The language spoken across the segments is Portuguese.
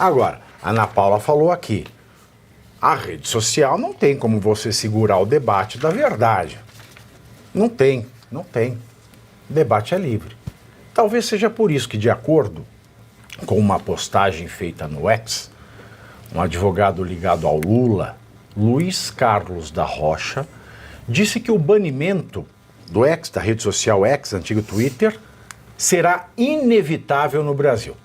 Agora, a Ana Paula falou aqui, a rede social não tem como você segurar o debate da verdade. Não tem. O debate é livre. Talvez seja por isso que, de acordo com uma postagem feita no X, um advogado ligado ao Lula, Luiz Carlos da Rocha, disse que o banimento do X, da rede social X, antigo Twitter, será inevitável no Brasil.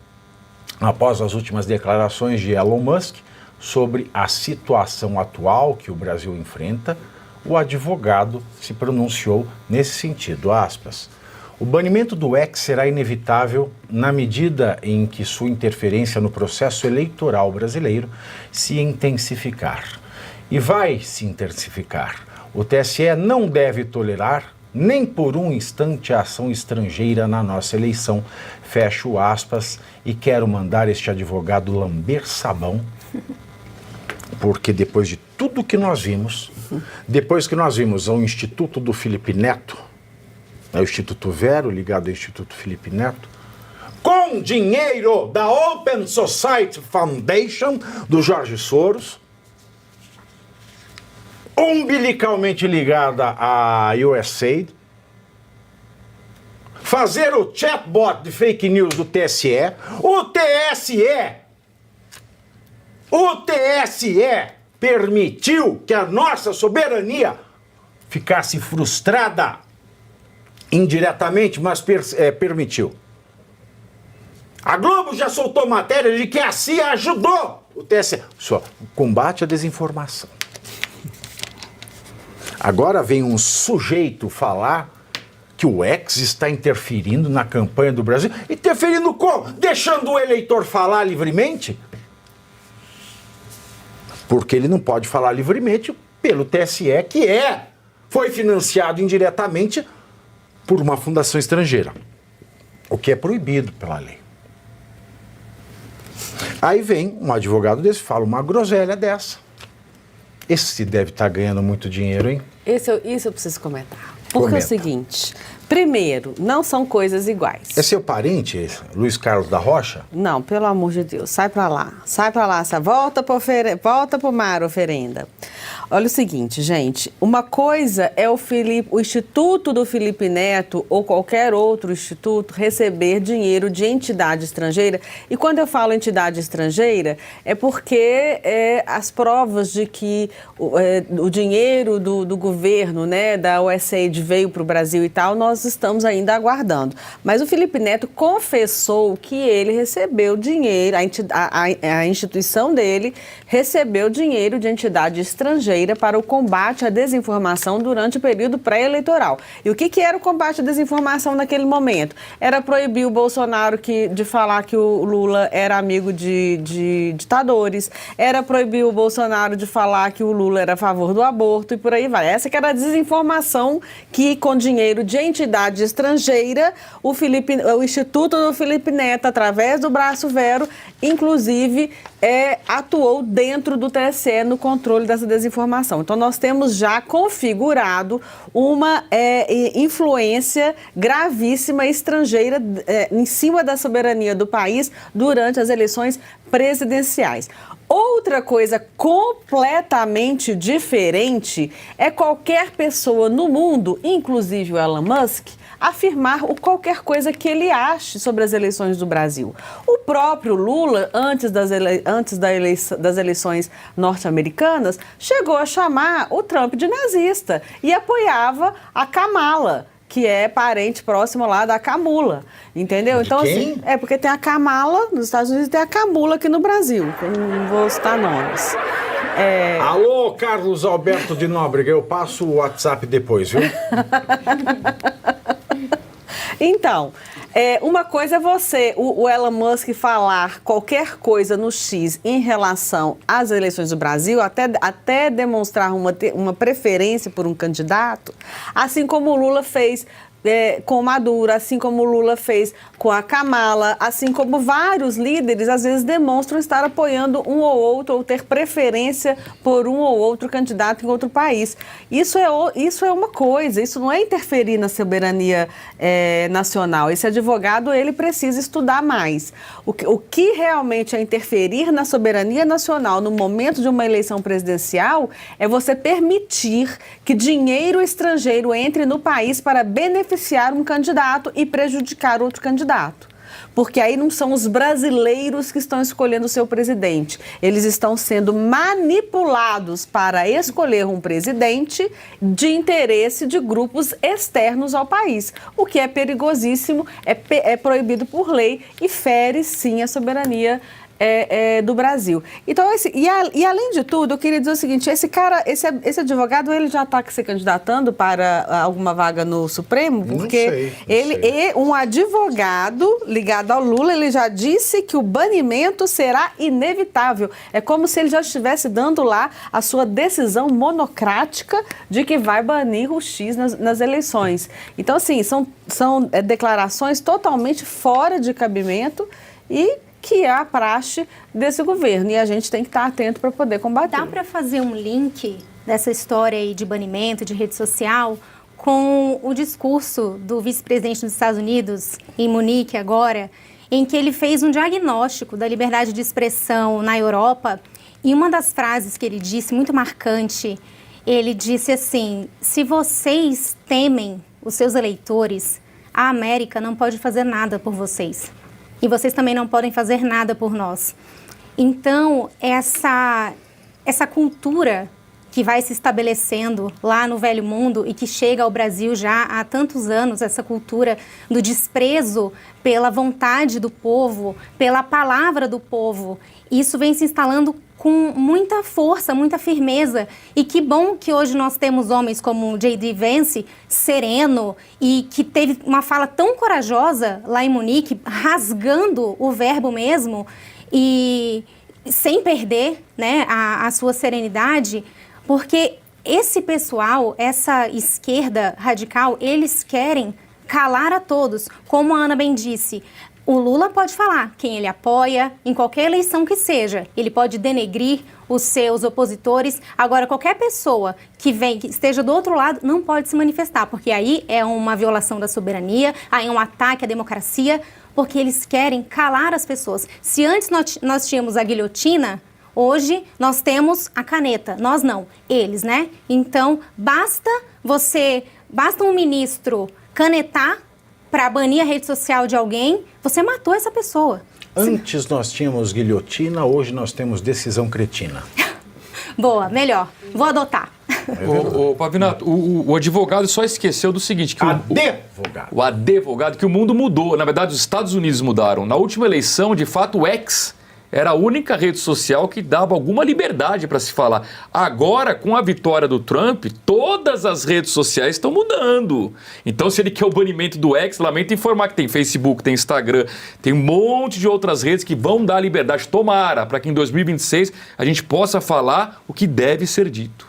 Após as últimas declarações de Elon Musk sobre a situação atual que o Brasil enfrenta, o advogado se pronunciou nesse sentido, aspas. O banimento do X será inevitável na medida em que sua interferência no processo eleitoral brasileiro se intensificar. E vai se intensificar. O TSE não deve tolerar nem por um instante a ação estrangeira na nossa eleição. Fecho aspas e quero mandar este advogado lamber sabão, porque depois de tudo que nós vimos, depois que nós vimos o Instituto do Felipe Neto, o Instituto Vero, ligado ao Instituto Felipe Neto, com dinheiro da Open Society Foundation, do Jorge Soros, umbilicalmente ligada à USAID, fazer o chatbot de fake news do TSE, o TSE permitiu que a nossa soberania ficasse frustrada indiretamente, mas permitiu. A Globo já soltou matéria de que a CIA ajudou o TSE. Só combate à desinformação. Agora vem um sujeito falar que o X está interferindo na campanha do Brasil. Interferindo como? Deixando o eleitor falar livremente? Porque ele não pode falar livremente pelo TSE, que foi financiado indiretamente por uma fundação estrangeira, o que é proibido pela lei. Aí vem um advogado desse, fala uma groselha dessa. Esse deve estar ganhando muito dinheiro, hein? Isso eu preciso comentar. Porque é o seguinte, primeiro, não são coisas iguais. É seu parente, esse, Luiz Carlos da Rocha? Não, pelo amor de Deus, sai pra lá, volta pro mar, oferenda. Olha o seguinte, gente, uma coisa é o Instituto do Felipe Neto ou qualquer outro instituto receber dinheiro de entidade estrangeira, e quando eu falo entidade estrangeira, é porque as provas de que o dinheiro do governo, né, da USAID veio para o Brasil e tal, nós estamos ainda aguardando. Mas o Felipe Neto confessou que ele recebeu dinheiro, a instituição dele recebeu dinheiro de entidade estrangeira para o combate à desinformação durante o período pré-eleitoral. E o que era o combate à desinformação naquele momento? Era proibir o Bolsonaro de falar que o Lula era amigo de ditadores, era proibir o Bolsonaro de falar que o Lula era a favor do aborto e por aí vai. Essa que era a desinformação que, com dinheiro de entidade estrangeira, o Instituto do Felipe Neto, através do Braço Vero, inclusive, atuou dentro do TSE no controle dessa desinformação. Então, nós temos já configurado uma influência gravíssima estrangeira em cima da soberania do país durante as eleições presidenciais. Outra coisa completamente diferente é qualquer pessoa no mundo, inclusive o Elon Musk, afirmar qualquer coisa que ele ache sobre as eleições do Brasil. O próprio Lula, antes das eleições norte-americanas, chegou a chamar o Trump de nazista e apoiava a Kamala, que é parente próximo lá da Kamula, entendeu? De então, quem? assim, porque tem a Kamala nos Estados Unidos e tem a Kamula aqui no Brasil, que eu não vou citar nomes. Alô, Carlos Alberto de Nóbrega, eu passo o WhatsApp depois, viu? Então, uma coisa é o Elon Musk falar qualquer coisa no X em relação às eleições do Brasil, até demonstrar uma preferência por um candidato, assim como o Lula fez com o Maduro, assim como o Lula fez com a Kamala, assim como vários líderes, às vezes demonstram estar apoiando um ou outro, ou ter preferência por um ou outro candidato em outro país. Isso é uma coisa, isso não é interferir na soberania nacional. Esse advogado, ele precisa estudar mais. O que realmente é interferir na soberania nacional no momento de uma eleição presidencial é você permitir que dinheiro estrangeiro entre no país para beneficiar um candidato e prejudicar outro candidato. Porque aí não são os brasileiros que estão escolhendo o seu presidente. Eles estão sendo manipulados para escolher um presidente de interesse de grupos externos ao país. O que é perigosíssimo, é proibido por lei e fere, sim, a soberania do Brasil. Então, e além de tudo, eu queria dizer o seguinte, esse advogado, ele já está se candidatando para alguma vaga no Supremo? Porque um advogado ligado ao Lula, ele já disse que o banimento será inevitável. É como se ele já estivesse dando lá a sua decisão monocrática de que vai banir o X nas eleições. Então, assim, são declarações totalmente fora de cabimento e que é a praxe desse governo, e a gente tem que estar atento para poder combater. Dá para fazer um link dessa história aí de banimento, de rede social, com o discurso do vice-presidente dos Estados Unidos, em Munique agora, em que ele fez um diagnóstico da liberdade de expressão na Europa, e uma das frases que ele disse, muito marcante, ele disse assim: se vocês temem os seus eleitores, a América não pode fazer nada por vocês. E vocês também não podem fazer nada por nós. Então, essa cultura que vai se estabelecendo lá no Velho Mundo e que chega ao Brasil já há tantos anos, essa cultura do desprezo pela vontade do povo, pela palavra do povo, isso vem se instalando com muita força, muita firmeza. E que bom que hoje nós temos homens como o J.D. Vance, sereno, e que teve uma fala tão corajosa lá em Munique, rasgando o verbo mesmo, e sem perder, né, a sua serenidade, porque esse pessoal, essa esquerda radical, eles querem calar a todos. Como a Ana bem disse, o Lula pode falar quem ele apoia, em qualquer eleição que seja. Ele pode denegrir os seus opositores. Agora, qualquer pessoa que esteja do outro lado não pode se manifestar, porque aí é uma violação da soberania, aí é um ataque à democracia, porque eles querem calar as pessoas. Se antes nós tínhamos a guilhotina, hoje nós temos a caneta. Nós não, eles, né? Então, basta um ministro canetar para banir a rede social de alguém, você matou essa pessoa. Antes nós tínhamos guilhotina, hoje nós temos decisão cretina. Boa, melhor. Vou adotar. Ô, Pavinato, o advogado só esqueceu do seguinte... O advogado, que o mundo mudou. Na verdade, os Estados Unidos mudaram. Na última eleição, de fato, o X era a única rede social que dava alguma liberdade para se falar. Agora, com a vitória do Trump, todas as redes sociais estão mudando. Então, se ele quer o banimento do X, lamento informar que tem Facebook, tem Instagram, tem um monte de outras redes que vão dar liberdade. Tomara, para que em 2026 a gente possa falar o que deve ser dito.